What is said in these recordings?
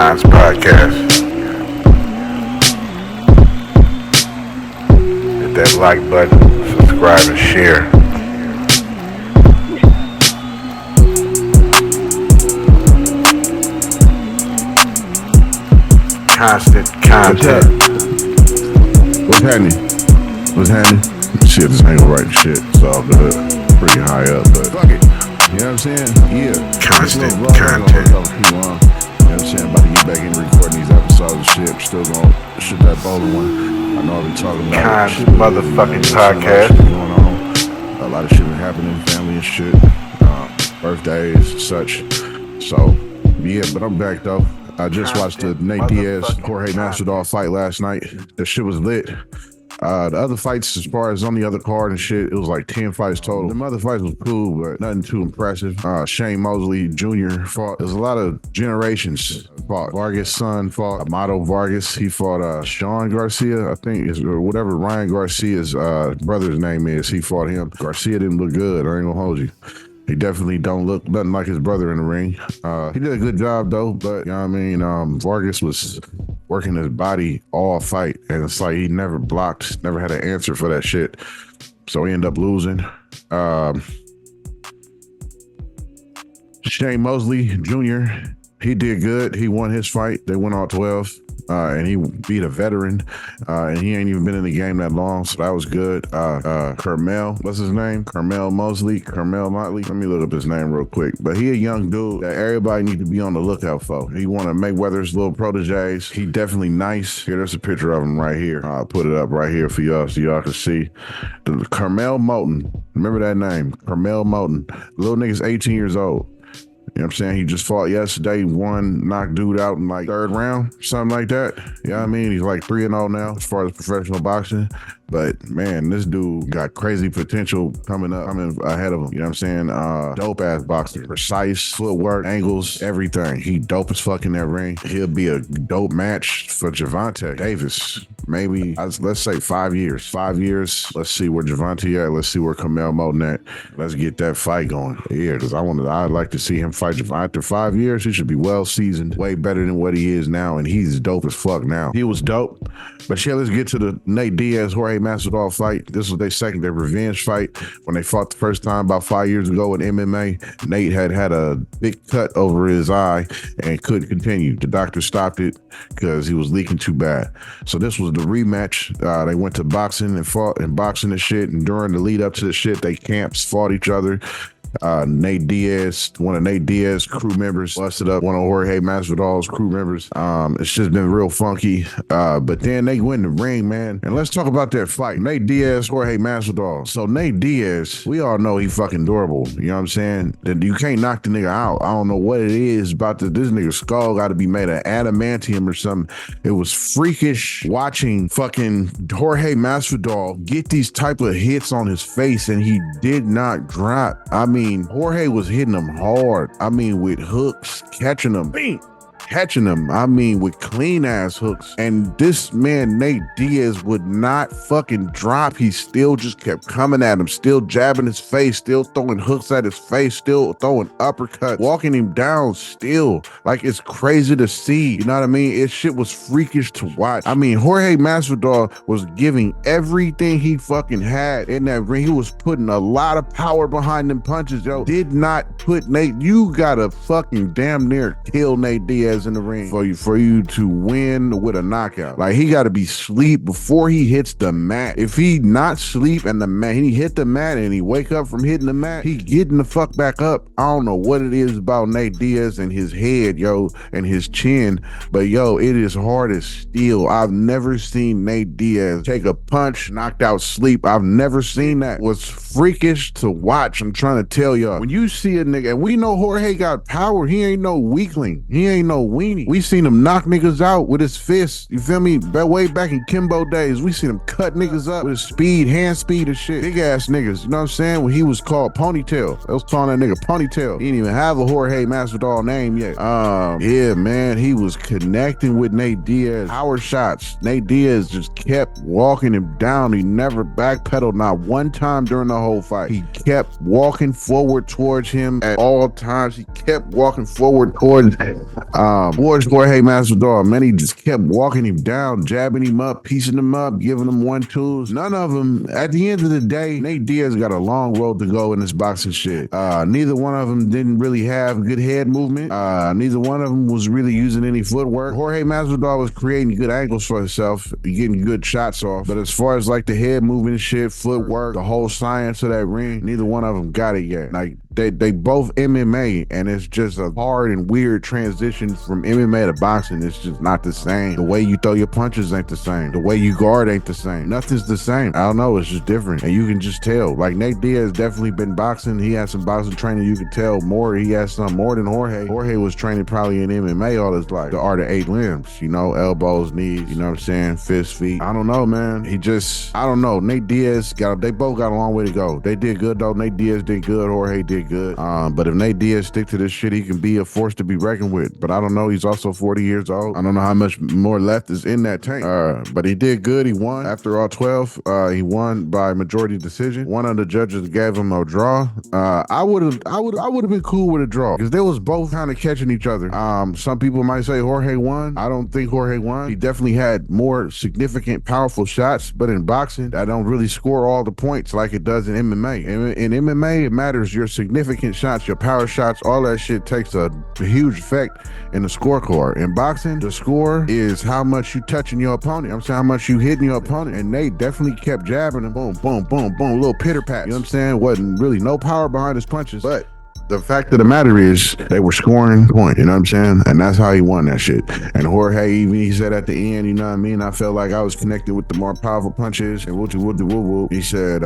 KonsPodcast. Hit that like button, subscribe and share. Constant content. What's happening? Shit, this ain't gonna write shit. It's all good. Pretty high up, but fuck it. You know what I'm saying? Yeah. Constant You content. know what I'm saying? About to get back in recording these episodes of shit. Still gonna shoot that bowling one. I know I've been talking about Kons motherfucking podcast. Going on. A lot of shit been happening, family and shit. Birthdays, such. So, yeah, but I'm back though. I just watched the Nate Diaz, Jorge Masvidal fight last night. That shit was lit. The other fights, as far as on the other card and shit, it was like 10 fights total. The other fights was cool, but nothing too impressive. Shane Mosley Jr. fought. There's a lot of generations fought. Vargas' son fought. Amado Vargas. He fought Sean Garcia, I think, or whatever Ryan Garcia's brother's name is. He fought him. Garcia didn't look good. I ain't gonna hold you. He definitely don't look nothing like his brother in the ring. He did a good job though, but you know what I mean? Vargas was working his body all fight, and it's like he never blocked, never had an answer for that shit. So he ended up losing. Shane Mosley Jr., he did good. He won his fight. They went all 12. And he beat a veteran, and he ain't even been in the game that long, so that was good. Carmel, what's his name? Carmel Motley. Let me look up his name real quick. But he a young dude that everybody need to be on the lookout for. He one of Mayweather's little proteges. He definitely nice. Here, there's a picture of him right here. I'll put it up right here for y'all so y'all can see. The Carmel Moten. Remember that name, Carmel Moten. Little nigga's 18 years old. You know what I'm saying? He just fought yesterday, won, knocked dude out in like third round, something like that. You know what I mean? He's like 3-0 now as far as professional boxing. But man, this dude got crazy potential coming ahead of him. You know what I'm saying? Dope ass boxer, precise footwork, angles, everything. He dope as fuck in that ring. He'll be a dope match for Gervonta Davis. Maybe, let's say 5 years. 5 years. Let's see where Gervonta at. Let's see where Carmel Moten at. Let's get that fight going. Yeah, because I'd like to see him fight Gervonta. After 5 years, he should be well seasoned, way better than what he is now, and he's dope as fuck now. He was dope. But yeah, let's get to the Nate Diaz, Jorge Masvidal fight. This was their revenge fight. When they fought the first time about 5 years ago in MMA, Nate had a big cut over his eye and couldn't continue. The doctor stopped it because he was leaking too bad. So this was the rematch. They went to boxing and fought and boxing and shit. And during the lead up to the shit, they camps fought each other. Nate Diaz, one of Nate Diaz's crew members, busted up one of Jorge Masvidal's crew members. It's just been real funky. But then they win the ring, man. And let's talk about that fight. Nate Diaz, Jorge Masvidal. So Nate Diaz, we all know he fucking durable. You know what I'm saying? That you can't knock the nigga out. I don't know what it is about this nigga's skull got to be made of adamantium or something. It was freakish watching fucking Jorge Masvidal get these type of hits on his face, and he did not drop. I mean, Jorge was hitting him hard. I mean, with hooks, catching them. Bing! Catching them, I mean, with clean ass hooks. And this man, Nate Diaz, would not fucking drop. He still just kept coming at him, still jabbing his face, still throwing hooks at his face, still throwing uppercuts, walking him down still. Like, it's crazy to see. You know what I mean? It shit was freakish to watch. I mean, Jorge Masvidal was giving everything he fucking had in that ring. He was putting a lot of power behind them punches, yo. Did not put Nate, you gotta fucking damn near kill Nate Diaz in the ring for you to win with a knockout. Like, he got to be sleep before he hits the mat. If he not sleep and the mat, he hit the mat and he wake up from hitting the mat, he getting the fuck back up. I don't know what it is about Nate Diaz and his head, yo, and his chin, but yo, it is hard as steel. I've never seen Nate Diaz take a punch, knocked out sleep. I've never seen that. It was freakish to watch. I'm trying to tell y'all, when you see a nigga, and we know Jorge got power, he ain't no weakling. He ain't no weenie. We seen him knock niggas out with his fists. You feel me? Way back in Kimbo days, we seen him cut niggas up with his speed, hand speed and shit. Big ass niggas. You know what I'm saying? When he was called Ponytail. They was calling that nigga Ponytail. He didn't even have a Jorge Masvidal name yet. Yeah, man, he was connecting with Nate Diaz. Power shots. Nate Diaz just kept walking him down. He never backpedaled, not one time during the whole fight. He kept walking forward towards him at all times. He kept walking forward towards Boys Jorge Masvidal, man, he just kept walking him down, jabbing him up, piecing him up, giving him 1-2s. None of them, at the end of the day, Nate Diaz got a long road to go in this boxing shit. Neither one of them didn't really have good head movement. Neither one of them was really using any footwork. Jorge Masvidal was creating good angles for himself, getting good shots off. But as far as like the head movement shit, footwork, the whole science of that ring, neither one of them got it yet. Like they both MMA, and it's just a hard and weird transition from MMA to boxing. It's just not the same. The way you throw your punches ain't the same. The way you guard ain't the same. Nothing's the same. I don't know. It's just different, and you can just tell. Like Nate Diaz definitely been boxing. He had some boxing training. You could tell more. He has some more than Jorge. Jorge was training probably in MMA all his life. The art of 8 limbs. You know, elbows, knees. You know what I'm saying? Fists, feet. I don't know, man. I don't know. Nate Diaz they both got a long way to go. They did good though. Nate Diaz did good. Jorge did good. But if Nate Diaz stick to this shit, he can be a force to be reckoned with. But I don't know. He's also 40 years old. I don't know how much more left is in that tank. But he did good. He won after all 12. He won by majority decision. One of the judges gave him a draw. I would have been cool with a draw because they was both kind of catching each other. Some people might say Jorge won. I don't think Jorge won. He definitely had more significant, powerful shots. But in boxing, I don't really score all the points like it does in MMA. In MMA, it matters your significant shots, your power shots, all that shit takes a huge effect in the scorecard. In boxing, the score is how much you touching your opponent. I'm saying how much you hitting your opponent. And Nate definitely kept jabbing him. Boom, boom, boom, boom, little pitter pat. You know what I'm saying? Wasn't really no power behind his punches, but the fact of the matter is they were scoring points, you know what I'm saying? And that's how he won that shit. And Jorge, even he said at the end, you know what I mean? I felt like I was connected with the more powerful punches and whoop. He said,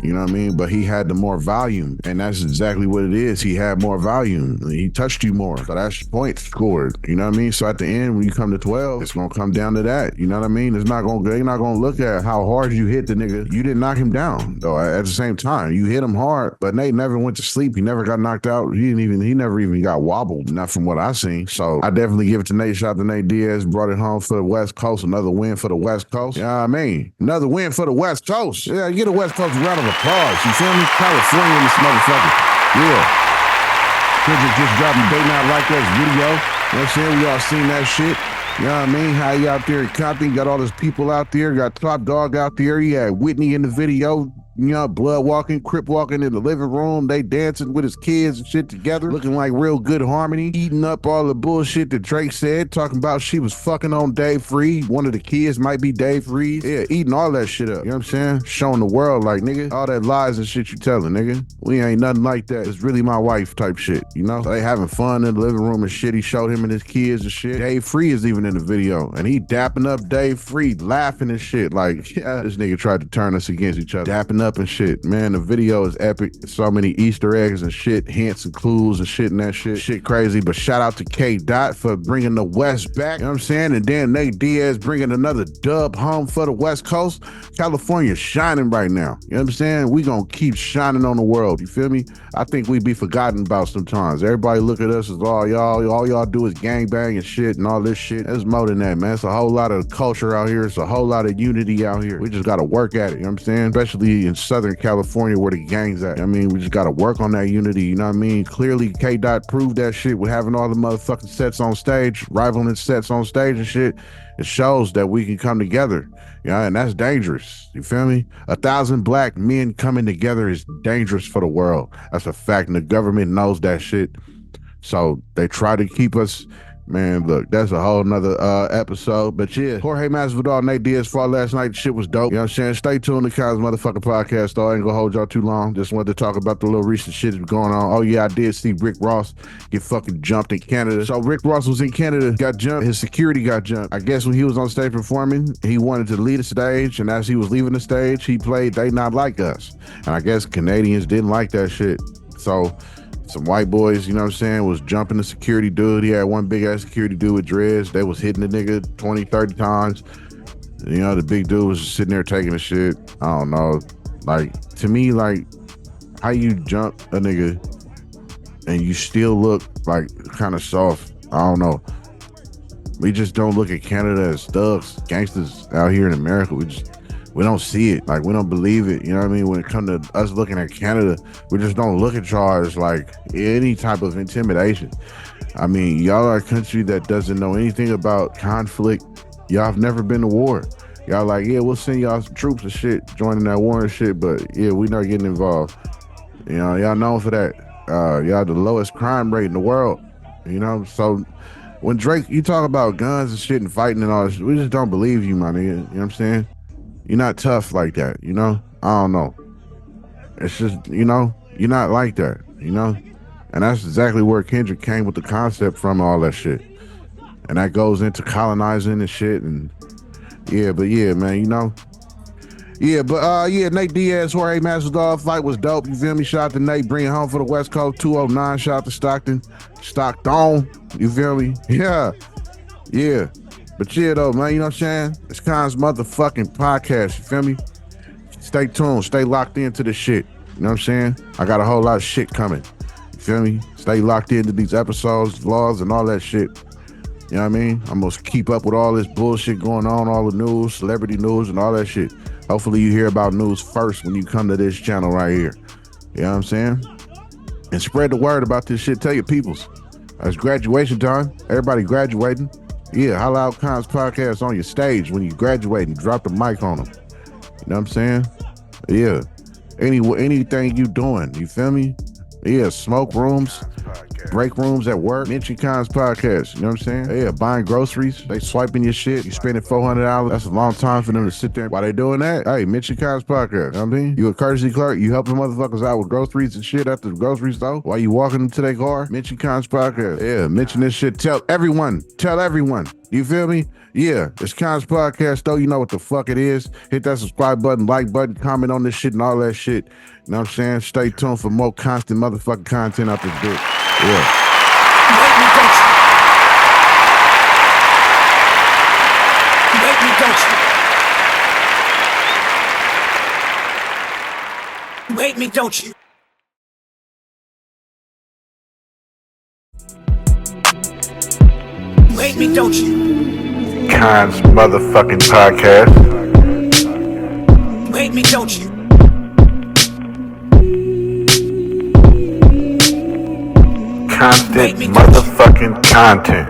you know what I mean? But he had the more volume, and that's exactly what it is. He had more volume. He touched you more. So that's points scored, you know what I mean? So at the end, when you come to 12, it's gonna come down to that, you know what I mean? They're not gonna look at how hard you hit the nigga. You didn't knock him down, though. At the same time, you hit him hard, but Nate never went to sleep. He never got knocked out. He never even got wobbled, not from what I seen. So I definitely give it to Nate. Shout out to Nate Diaz, brought it home for the West Coast. Another win for the West Coast. You know what I mean? Another win for the West Coast. Yeah, get a West Coast round of applause. You feel me? California in this motherfucker. Yeah. Kendrick just dropped a They Not Like Us video. You know what I'm saying? We all seen that shit. You know what I mean? How you out there in Compton, got all those people out there, got Top Dog out there. He had Whitney in the video. You know, blood walking, crip walking in the living room. They dancing with his kids and shit together, looking like real good harmony, eating up all the bullshit that Drake said, talking about she was fucking on Dave Freed. One of the kids might be Dave Freed. Yeah, eating all that shit up. You know what I'm saying? Showing the world like, nigga, all that lies and shit you telling, nigga. We ain't nothing like that. It's really my wife type shit, you know? So they having fun in the living room and shit. He showed him and his kids and shit. Dave Freed is even in the video, and he dapping up Dave Freed, laughing and shit. Like, yeah, this nigga tried to turn us against each other. Dapping up and shit. Man, the video is epic. So many Easter eggs and shit, hints and clues and shit and that shit. Shit crazy. But shout out to K. Dot for bringing the West back. You know what I'm saying? And then Nate Diaz bringing another dub home for the West Coast. California's shining right now. You know what I'm saying? We gonna keep shining on the world. You feel me? I think we be forgotten about sometimes. Everybody look at us as all y'all do is gangbang and shit and all this shit. There's more than that, man. It's a whole lot of culture out here. It's a whole lot of unity out here. We just gotta work at it. You know what I'm saying? Especially in Southern California where the gang's at. I mean, we just gotta work on that unity. You know what I mean? Clearly, K. Dot proved that shit with having all the motherfucking sets on stage, rivaling sets on stage and shit. It shows that we can come together. Yeah, and that's dangerous. You feel me? 1,000 black men coming together is dangerous for the world. That's a fact, and the government knows that shit. So they try to keep us. Man, look, that's a whole nother episode. But yeah, Jorge Masvidal, Nate Diaz fought last night. Shit was dope. You know what I'm saying? Stay tuned to Kai's motherfucking podcast, though. I ain't gonna hold y'all too long. Just wanted to talk about the little recent shit that's going on. Oh yeah, I did see Rick Ross get fucking jumped in Canada. So Rick Ross was in Canada, got jumped. His security got jumped. I guess when he was on stage performing, he wanted to leave the stage, and as he was leaving the stage, he played They Not Like Us. And I guess Canadians didn't like that shit. So some white boys, you know what I'm saying, was jumping the security dude. He had one big ass security dude with dreads. They was hitting the nigga 20, 30 times. You know, the big dude was just sitting there taking the shit. I don't know. Like, to me, like, how you jump a nigga and you still look like kind of soft. I don't know. We just don't look at Canada as thugs, gangsters out here in America. We don't see it. Like, we don't believe it. You know what I mean? When it comes to us looking at Canada, we just don't look at y'all as like any type of intimidation. I mean, y'all are a country that doesn't know anything about conflict. Y'all have never been to war. Y'all like, yeah, we'll send y'all some troops and shit, joining that war and shit, but yeah, we not getting involved. You know, y'all known for that. Y'all the lowest crime rate in the world. You know, so when Drake, you talk about guns and shit and fighting and all this, we just don't believe you, my nigga. You know what I'm saying? You're not tough like that, you know? I don't know. It's just, you know, you're not like that, you know? And that's exactly where Kendrick came with the concept from, all that shit. And that goes into colonizing and shit. And yeah, but yeah, man, you know. Yeah, but yeah, Nate Diaz, Jorge Masvidal fight was dope. You feel me? Shout out to Nate, bring it home for the West Coast, 209. Shout out to Stockton. You feel me? Yeah. Yeah. But yeah, though, man, you know what I'm saying? It's Khan's motherfucking podcast. You feel me? Stay tuned. Stay locked into the shit. You know what I'm saying? I got a whole lot of shit coming. You feel me? Stay locked into these episodes, vlogs, and all that shit. You know what I mean? I'm gonna keep up with all this bullshit going on, all the news, celebrity news, and all that shit. Hopefully you hear about news first when you come to this channel right here. You know what I'm saying? And spread the word about this shit. Tell your peoples. It's graduation time. Everybody graduating. Yeah, holla out KonsPodcast on your stage when you graduating. Drop the mic on them. You know what I'm saying? Yeah. Anything you doing, you feel me? Yeah, smoke rooms, break rooms at work, mention KonsPodcast. You know what I'm saying? Yeah, buying groceries, they swiping your shit, you spending $400. That's a long time for them to sit there. While they doing that, hey, mention KonsPodcast. You know what I mean? You a courtesy clerk, you helping motherfuckers out with groceries and shit at the grocery store while you walking them to their car, mention KonsPodcast. Yeah, mention this shit. Tell everyone. You feel me? Yeah, it's KonsPodcast, though. You know what the fuck it is. Hit that subscribe button, like button, comment on this shit and all that shit. You know what I'm saying? Stay tuned for more constant motherfucking content out this bitch. Yeah. You hate me, don't you? You hate me, don't you? Khan's motherfucking podcast. You hate me, don't you? Constant motherfucking content.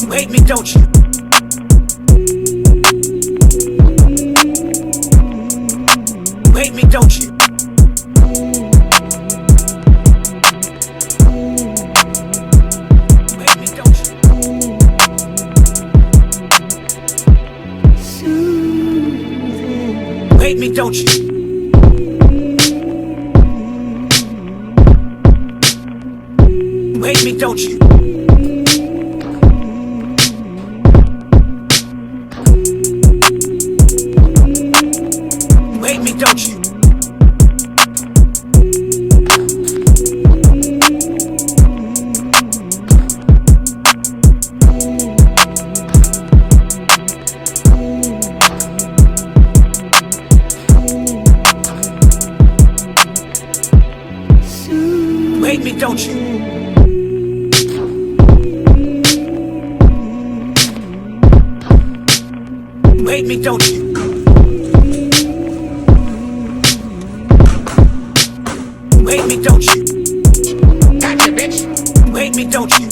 You hate me, don't you? You hate me, don't you? Hate me, don't you? You hate me, don't you? You hate me, don't you? You hate me, don't you? You hate me, don't you? You hate me, don't you? Gotcha, bitch. You hate me, don't you?